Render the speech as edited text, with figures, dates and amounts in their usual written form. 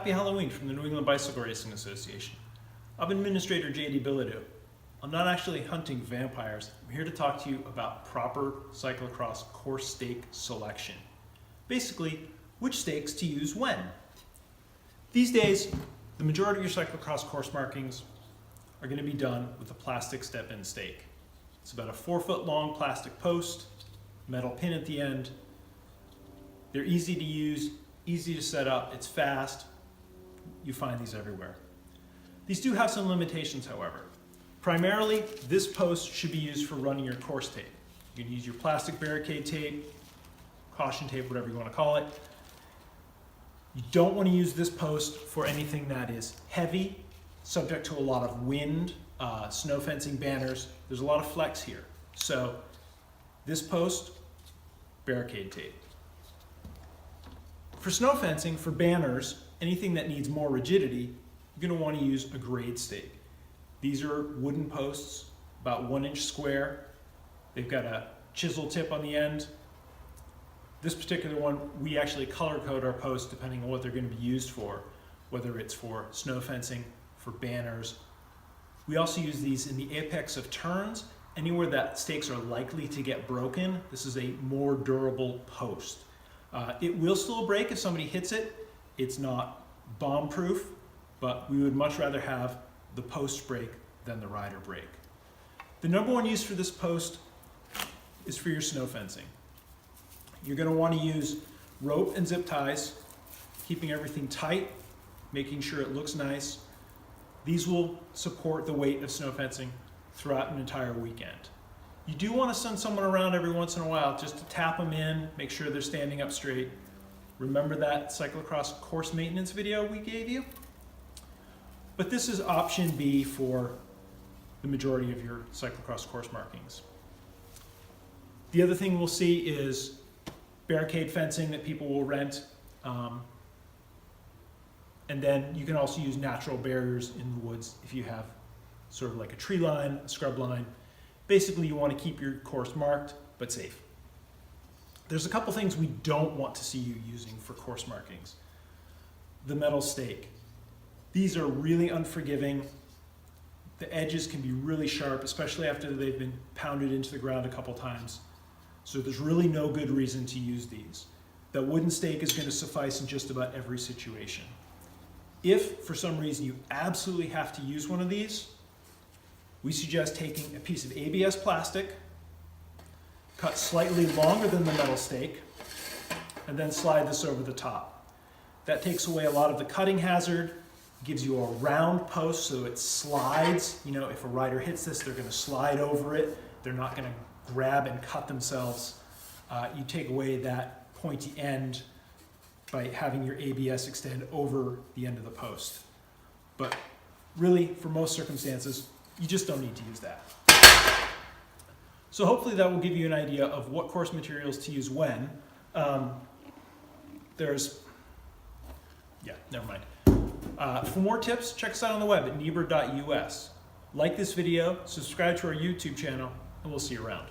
Happy Halloween from the New England Bicycle Racing Association. I'm Administrator J.D. Bilodeau. I'm not actually hunting vampires. I'm here to talk to you about proper cyclocross course stake selection. Basically, which stakes to use when. These days, the majority of your cyclocross course markings are going to be done with a plastic step-in stake. It's about a 4-foot long plastic post, metal pin at the end. They're easy to use, easy to set up, it's fast. You find these everywhere. These do have some limitations, however. Primarily, this post should be used for running your course tape. You can use your plastic barricade tape, caution tape, whatever you want to call it. You don't want to use this post for anything that is heavy, subject to a lot of wind, snow fencing banners. There's a lot of flex here. So this post, barricade tape. For snow fencing, for banners, anything that needs more rigidity, you're going to want to use a grade stake. These are wooden posts, about 1 inch square. They've got a chisel tip on the end. This particular one, we actually color code our posts depending on what they're going to be used for, whether it's for snow fencing, for banners. We also use these in the apex of turns. Anywhere that stakes are likely to get broken, this is a more durable post. It will still break if somebody hits it. It's not bomb-proof, but we would much rather have the post break than the rider break. The number one use for this post is for your snow fencing. You're going to want to use rope and zip ties, keeping everything tight, making sure it looks nice. These will support the weight of snow fencing throughout an entire weekend. You do want to send someone around every once in a while just to tap them in, make sure they're standing up straight. Remember that cyclocross course maintenance video we gave you? But this is option B for the majority of your cyclocross course markings. The other thing we'll see is barricade fencing that people will rent. And then you can also use natural barriers in the woods if you have sort of like a tree line, a scrub line. Basically, you want to keep your course marked, but safe. There's a couple things we don't want to see you using for course markings. The metal stake. These are really unforgiving. The edges can be really sharp, especially after they've been pounded into the ground a couple times. So there's really no good reason to use these. That wooden stake is going to suffice in just about every situation. If, for some reason, you absolutely have to use one of these, we suggest taking a piece of ABS plastic, cut slightly longer than the metal stake, and then slide this over the top. That takes away a lot of the cutting hazard, gives you a round post so it slides. You know, if a rider hits this, they're going to slide over it. They're not going to grab and cut themselves. You take away that pointy end by having your ABS extend over the end of the post. But really, for most circumstances, you just don't need to use that. So hopefully that will give you an idea of what course materials to use when. Never mind. For more tips, check us out on the web at nebra.us. Like this video, subscribe to our YouTube channel, and we'll see you around.